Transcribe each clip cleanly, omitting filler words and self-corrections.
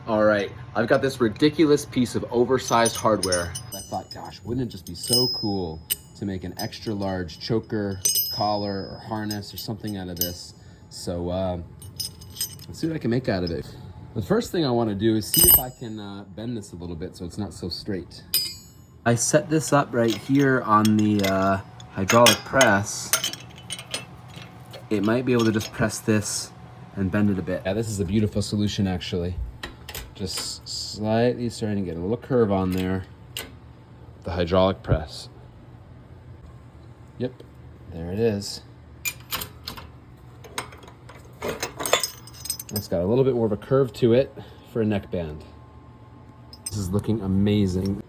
All right, I've got this ridiculous piece of oversized hardware. I thought, gosh, wouldn't it just be so cool to make an extra large choker, collar, or harness or something out of this? So let's see what I can make out of it. The first thing I want to do is see if I can bend this a little bit so it's not so straight. I set this up right here on the hydraulic press. It might be able to just press this and bend it a bit. Yeah, this is a beautiful solution actually. Just slightly starting to get a little curve on there. The hydraulic press. Yep, there it is. It's got a little bit more of a curve to it for a neckband. This is looking amazing.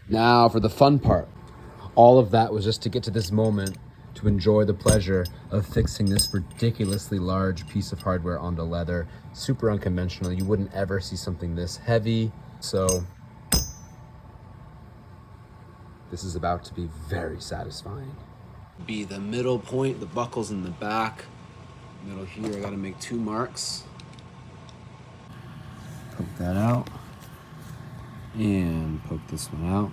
Now for the fun part. All of that was just to get to this moment to enjoy the pleasure of fixing this ridiculously large piece of hardware onto leather. Super unconventional. You wouldn't ever see something this heavy. So this is about to be very satisfying. Be the middle point, the buckle's in the back. Middle here, I gotta make 2 marks. Poke that out. And poke this one out.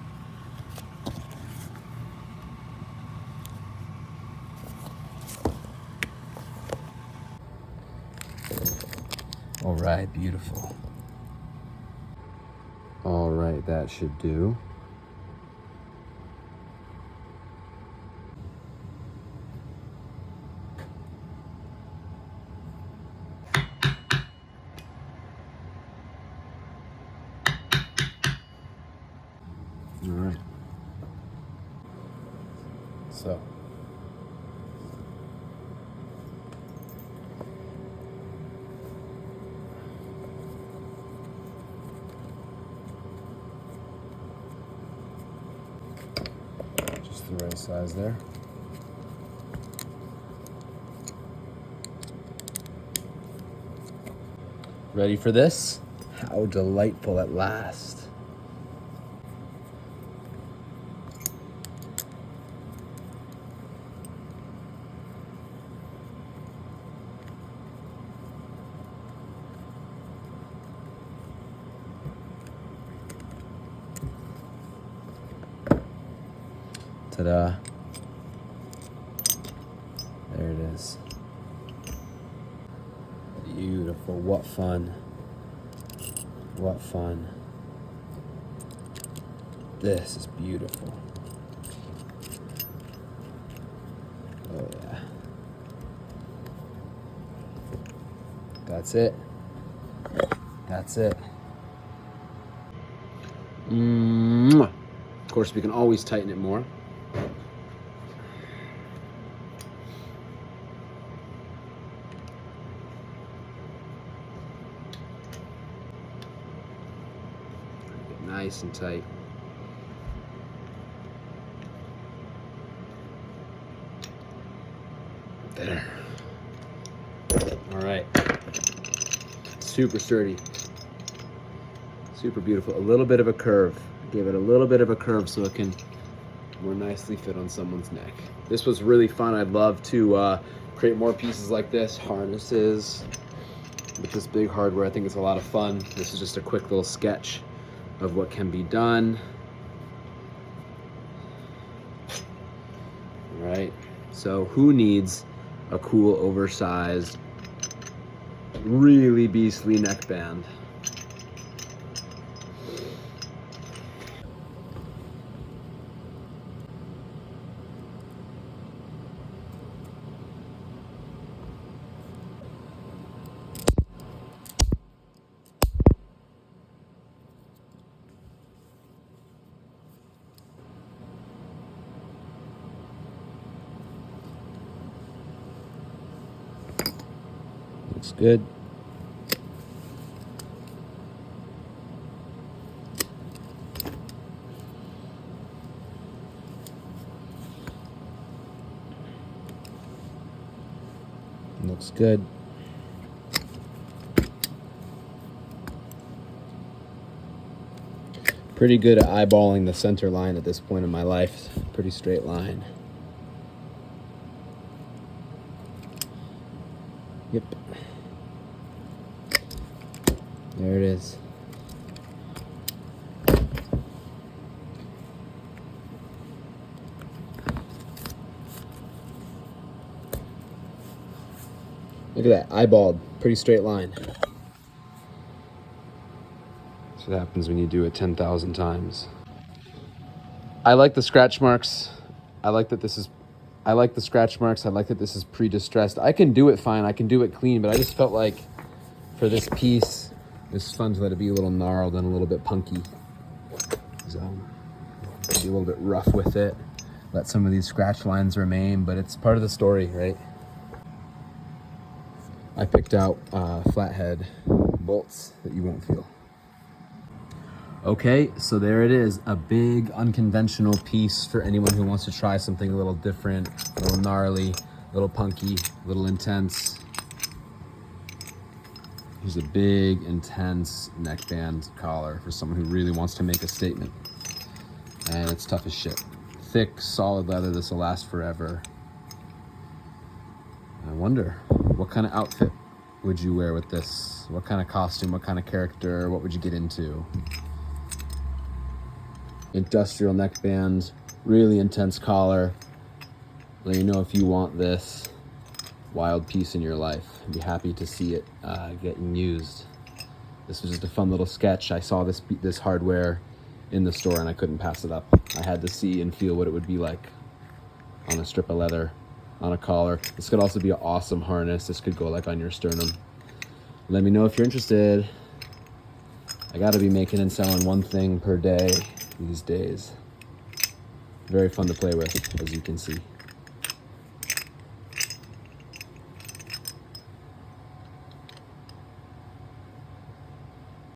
All right, beautiful. All right, that should do. All right. So. Just the right size there. Ready for this? How delightful at last. Ta-da. There it is. Beautiful. What fun. What fun. This is beautiful. Oh yeah. That's it. That's it. Mwah. Of course, we can always tighten it more. Nice and tight. There. All right. Super sturdy. Super beautiful. A little bit of a curve. Give it a little bit of a curve so it can more nicely fit on someone's neck. This was really fun. I'd love to create more pieces like this, harnesses with this big hardware. I think it's a lot of fun. This is just a quick little sketch of what can be done. All right, so who needs a cool oversized Really beastly neckband. Looks good. Looks good. Pretty good at eyeballing the center line at this point in my life. Pretty straight line. Yep. There it is. Look at that, eyeballed, pretty straight line. That's what happens when you do it 10,000 times. I like the scratch marks. I like the scratch marks. I like that this is pre-distressed. I can do it fine. I can do it clean, but I just felt like for this piece, it's fun to let it be a little gnarled and a little bit punky. So be a little bit rough with it. Let some of these scratch lines remain, but it's part of the story, right? I picked out flathead bolts that you won't feel. Okay, so there it is, a big unconventional piece for anyone who wants to try something a little different, a little gnarly, a little punky, a little intense. Here's a big, intense neckband collar for someone who really wants to make a statement. And it's tough as shit. Thick, solid leather, this will last forever. I wonder, what kind of outfit would you wear with this? What kind of costume, what kind of character, what would you get into? Industrial neckband, really intense collar. Let me know if you want this wild piece in your life. I'd be happy to see it getting used. This was just a fun little sketch. I saw this hardware in the store and I couldn't pass it up. I had to see and feel what it would be like on a strip of leather, on a collar. This could also be an awesome harness. This could go like on your sternum. Let me know if you're interested. I gotta be making and selling one thing per day these days. Very fun to play with, as you can see.